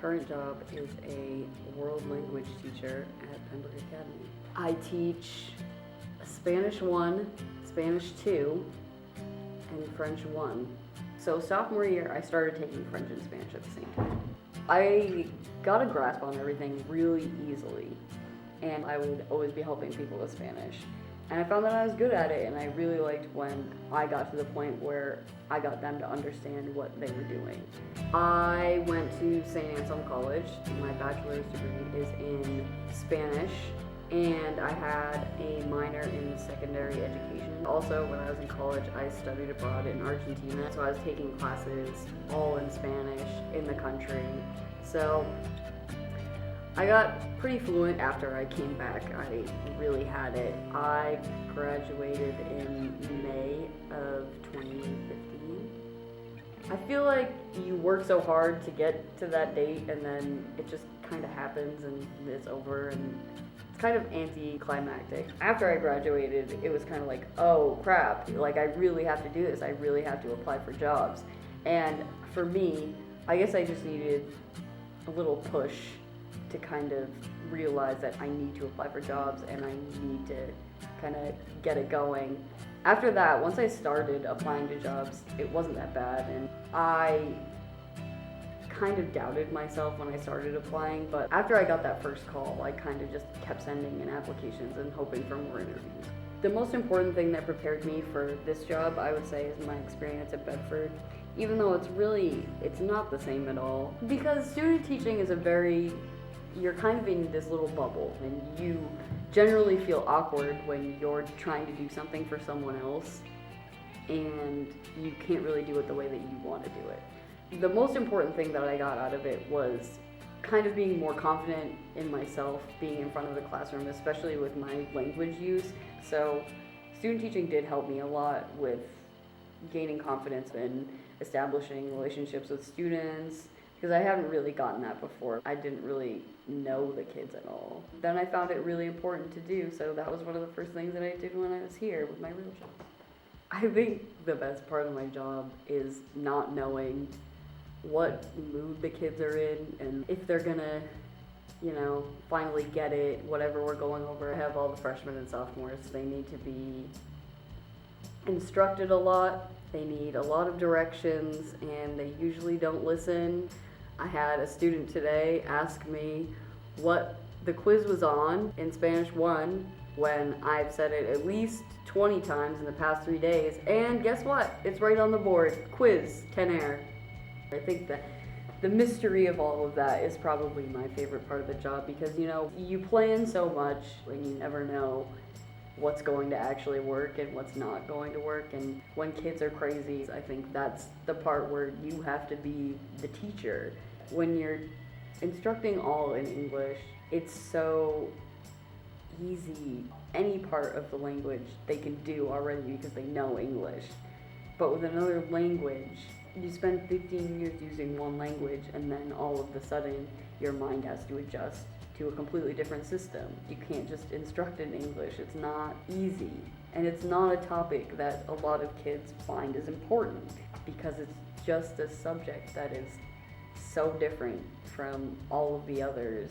current job is a world language teacher at Pembroke Academy. I teach Spanish 1, Spanish 2, and French 1. So sophomore year, I started taking French and Spanish at the same time. I got a grasp on everything really easily, and I would always be helping people with Spanish. And I found that I was good at it, and I really liked when I got to the point where I got them to understand what they were doing. I went to St. Anselm College. My bachelor's degree is in Spanish, and I had a minor in secondary education. Also, when I was in college, I studied abroad in Argentina, so I was taking classes all in Spanish in the country. So I got pretty fluent after I came back. I really had it. I graduated in May of 2015. I feel like you work so hard to get to that date, and then it just kind of happens and it's over, and it's kind of anticlimactic. After I graduated, it was kind of like, oh crap, like I really have to do this. I really have to apply for jobs. And for me, I guess I just needed a little push to kind of realize that I need to apply for jobs and I need to kind of get it going. After that, once I started applying to jobs, it wasn't that bad, and I kind of doubted myself when I started applying, but after I got that first call, I kind of just kept sending in applications and hoping for more interviews. The most important thing that prepared me for this job, I would say, is my experience at Bedford, even though it's not the same at all. Because student teaching is you're kind of in this little bubble, and you generally feel awkward when you're trying to do something for someone else and you can't really do it the way that you want to do it. The most important thing that I got out of it was kind of being more confident in myself, being in front of the classroom, especially with my language use. So student teaching did help me a lot with gaining confidence and establishing relationships with students, because I haven't really gotten that before. I didn't really know the kids at all. Then I found it really important to do, so that was one of the first things that I did when I was here with my real job. I think the best part of my job is not knowing what mood the kids are in and if they're gonna, finally get it, whatever we're going over. I have all the freshmen and sophomores. They need to be instructed a lot. They need a lot of directions, and they usually don't listen. I had a student today ask me what the quiz was on in Spanish 1 when I've said it at least 20 times in the past 3 days, and guess what? It's right on the board. Quiz, 10 air. I think that the mystery of all of that is probably my favorite part of the job, because you plan so much and you never know what's going to actually work and what's not going to work. And when kids are crazy, I think that's the part where you have to be the teacher. When you're instructing all in English, it's so easy. Any part of the language they can do already because they know English. But with another language, you spend 15 years using one language, and then all of a sudden your mind has to adjust to a completely different system. You can't just instruct in English. It's not easy. And it's not a topic that a lot of kids find is important, because it's just a subject that is so different from all of the others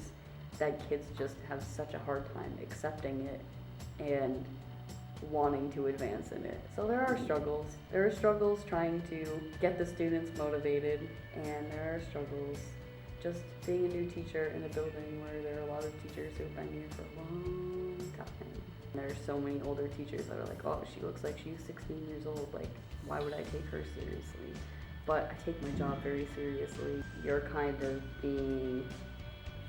that kids just have such a hard time accepting it and wanting to advance in it. So there are struggles. There are struggles trying to get the students motivated, and there are struggles just being a new teacher in a building where there are a lot of teachers who've been here for a long time. There's so many older teachers that are like, oh, she looks like she's 16 years old. Like, why would I take her seriously? But I take my job very seriously. You're kind of being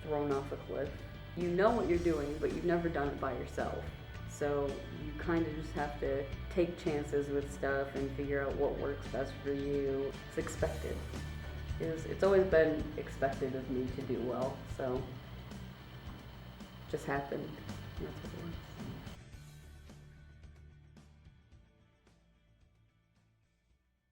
thrown off a cliff. You know what you're doing, but you've never done it by yourself. So you kind of just have to take chances with stuff and figure out what works best for you. It's expected. It's always been expected of me to do well, so just happened. And that's what it was.